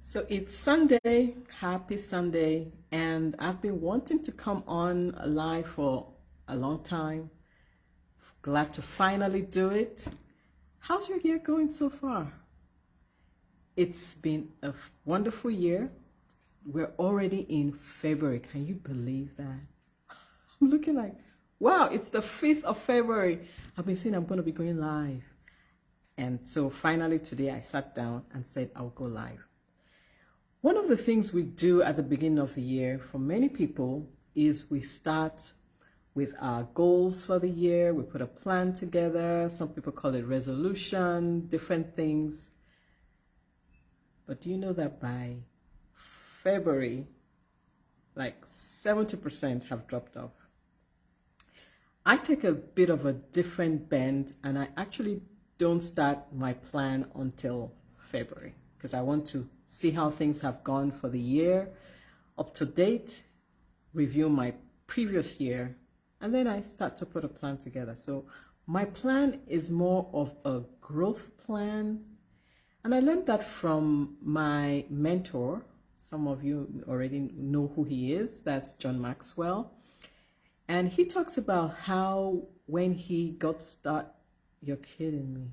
So it's Sunday, happy Sunday, and I've been wanting to come on live for a long time. Glad to finally do it. How's your year going so far? It's been a wonderful year. We're already in February. Can you believe that? I'm looking like, wow, it's the 5th of February. I've been saying I'm going to be going live. And so finally today I sat down and said I'll go live. One of the things we do at the beginning of the year for many people is we start with our goals for the year. We put a plan together. Some people call it resolution, different things. But do you know that by February, like 70% have dropped off? I take a bit of a different bend, and I actually don't start my plan until February because I want to see how things have gone for the year, up to date, review my previous year, and then I start to put a plan together. So my plan is more of a growth plan. And I learned that from my mentor. Some of you already know who he is. That's John Maxwell. And he talks about how when he got started, you're kidding me.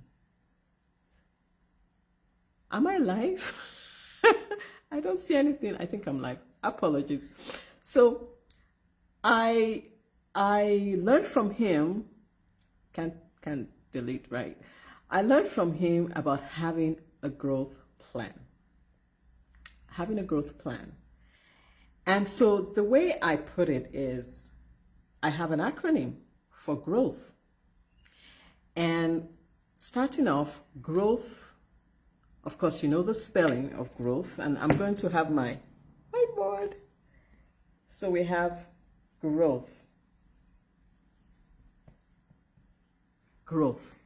Am I live? I don't see anything. I think I'm live. Apologies. So I learned from him. Can't delete, right? I learned from him about having a growth plan. Having a growth plan. And so the way I put it is I have an acronym for growth. And starting off, growth, of course, you know the spelling of growth, and I'm going to have my whiteboard. So we have growth. Growth.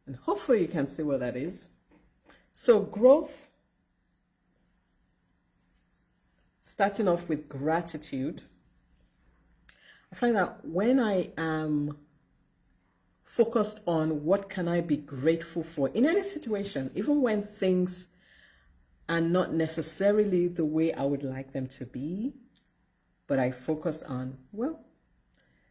And hopefully you can see what that is. So growth, starting off with gratitude. I find that when I am focused on what can I be grateful for in any situation, even when things are not necessarily the way I would like them to be, but I focus on, well,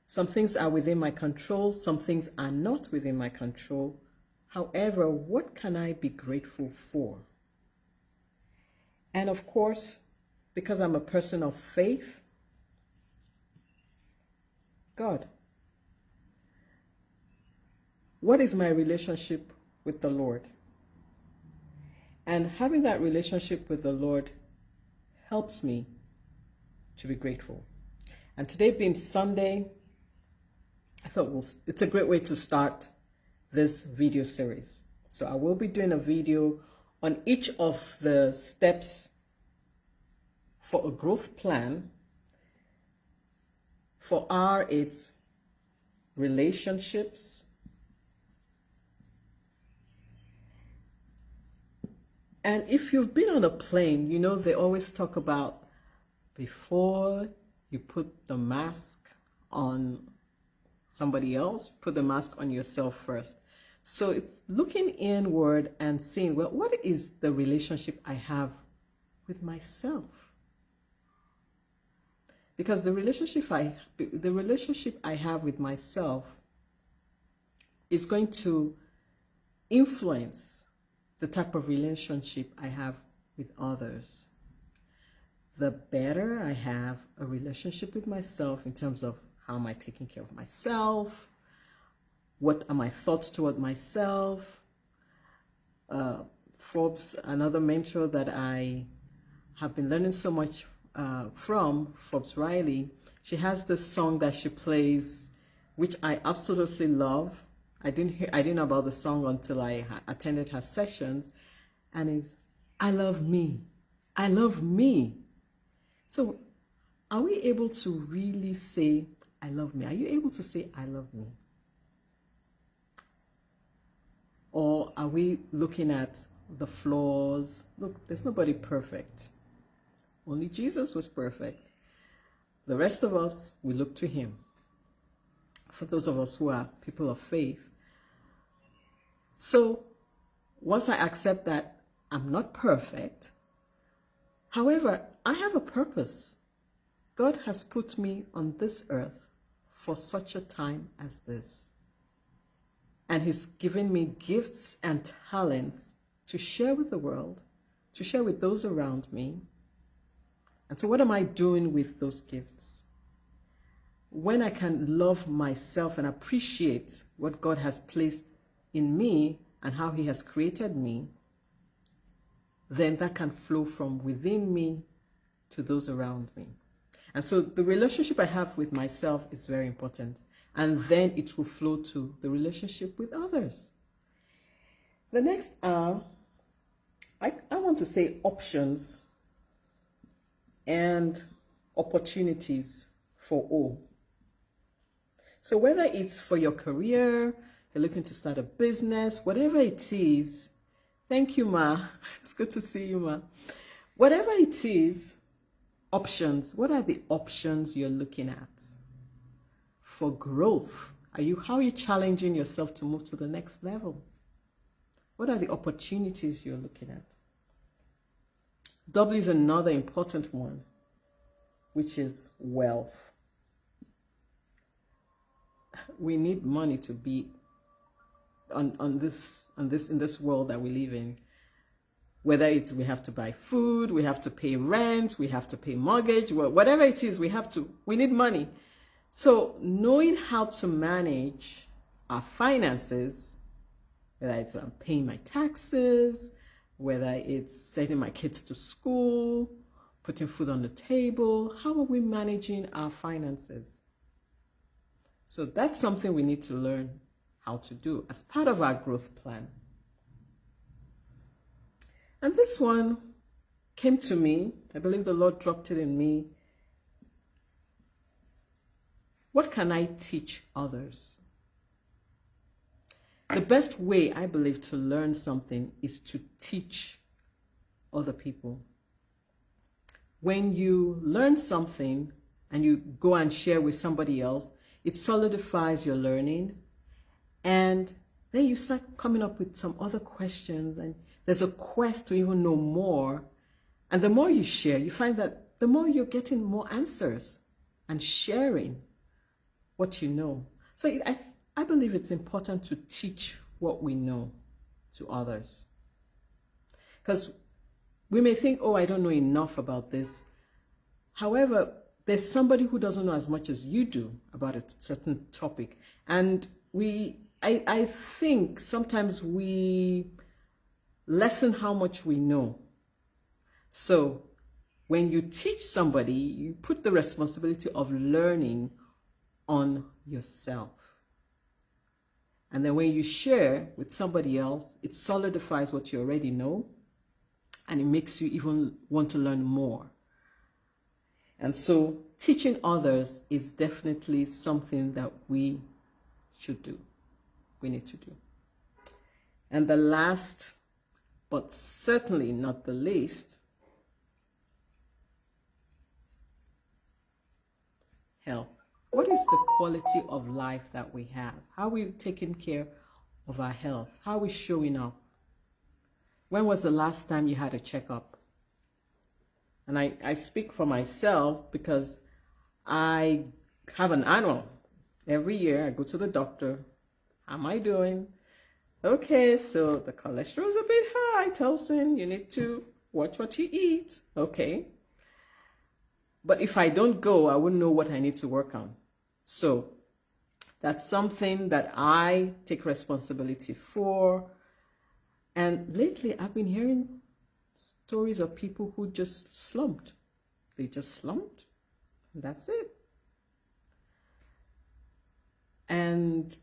some things are within my control, some things are not within my control. However, what can I be grateful for? And of course, because I'm a person of faith, God. What is my relationship with the Lord? And having that relationship with the Lord helps me to be grateful. And today being Sunday, I thought it's a great way to start this video series. So I will be doing a video on each of the steps for a growth plan. For R, it's relationships. And if you've been on a plane, you know they always talk about before you put the mask on somebody else, put the mask on yourself first. So it's looking inward and seeing, well, what is the relationship I have with myself? Because the relationship I have with myself is going to influence the type of relationship I have with others. The better I have a relationship with myself in terms of how am I taking care of myself, what are my thoughts toward myself. Forbes, another mentor that I have been learning so much from, Forbes Riley, she has this song that she plays, which I absolutely love. I didn't know about the song until I attended her sessions, and it's, I love me. I love me. So are we able to really say, I love me? Are you able to say, I love me? Or are we looking at the flaws? Look, there's nobody perfect. Only Jesus was perfect. The rest of us, we look to him. For those of us who are people of faith. So once I accept that I'm not perfect. However, I have a purpose. God has put me on this earth for such a time as this. And He's given me gifts and talents to share with the world, to share with those around me. And so what am I doing with those gifts? When I can love myself and appreciate what God has placed in me and how He has created me, then that can flow from within me to those around me. And so the relationship I have with myself is very important. And then it will flow to the relationship with others. The next are, I want to say, options and opportunities for all. So whether it's for your career, you're looking to start a business, whatever it is, thank you, Ma. It's good to see you, Ma. Whatever it is, options. What are the options you're looking at for growth? How are you challenging yourself to move to the next level? What are the opportunities you're looking at? W is another important one, which is wealth. We need money to be in this world that we live in. Whether it's we have to buy food, we have to pay rent, we have to pay mortgage, whatever it is, we need money. So knowing how to manage our finances, whether it's paying my taxes, whether it's sending my kids to school, putting food on the table, how are we managing our finances? So that's something we need to learn how to do as part of our growth plan. And this one came to me. I believe the Lord dropped it in me. What can I teach others? The best way, I believe, to learn something is to teach other people. When you learn something and you go and share with somebody else, it solidifies your learning. And then you start coming up with some other questions, and there's a quest to even know more. And the more you share, you find that the more you're getting more answers and sharing what you know. So I believe it's important to teach what we know to others. Because we may think, oh, I don't know enough about this. However, there's somebody who doesn't know as much as you do about a certain topic. And I think sometimes we lessen how much we know. So when you teach somebody, you put the responsibility of learning on yourself. And then when you share with somebody else, it solidifies what you already know, and it makes you even want to learn more. And so teaching others is definitely something that we should do. We need to do. And the last, but certainly not the least, health. What is the quality of life that we have? How are we taking care of our health? How are we showing up? When was the last time you had a checkup? And I speak for myself because I have an annual. Every year I go to the doctor. How am I doing? Okay, so the cholesterol is a bit high, Tosin. You need to watch what you eat. Okay. But if I don't go, I wouldn't know what I need to work on. So that's something that I take responsibility for. And lately I've been hearing stories of people who just slumped. They just slumped, and that's it. And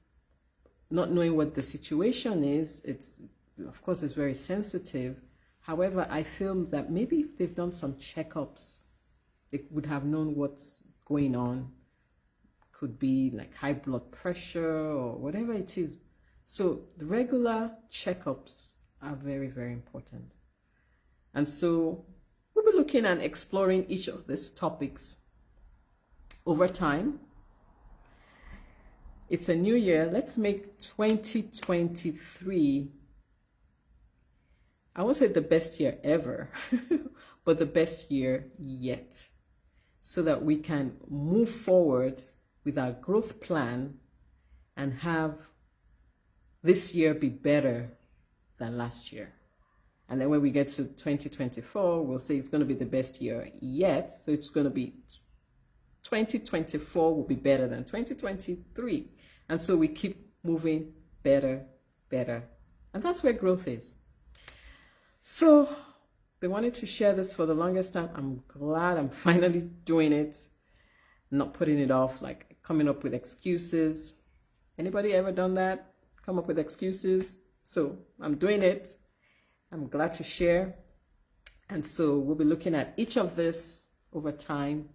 not knowing what the situation is, of course, it's very sensitive. However, I feel that maybe if they've done some checkups, they would have known what's going on. Could be like high blood pressure or whatever it is. So the regular checkups are very, very important. And so we'll be looking and exploring each of these topics over time. It's a new year. Let's make 2023 I won't say the best year ever, but the best year yet, so that we can move forward with our growth plan and have this year be better than last year. And then when we get to 2024, we'll say it's going to be the best year yet. So it's going to be 2024 will be better than 2023. And so we keep moving better, better. And that's where growth is. So they wanted to share this for the longest time. I'm glad I'm finally doing it, not putting it off, like coming up with excuses. Anybody ever done that? Come up with excuses? So I'm doing it. I'm glad to share. And so we'll be looking at each of this over time.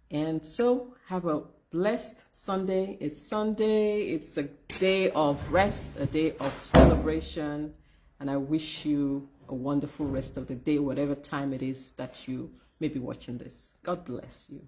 And so have a blessed Sunday. It's Sunday. It's a day of rest, a day of celebration. And I wish you a wonderful rest of the day, whatever time it is that you may be watching this. God bless you.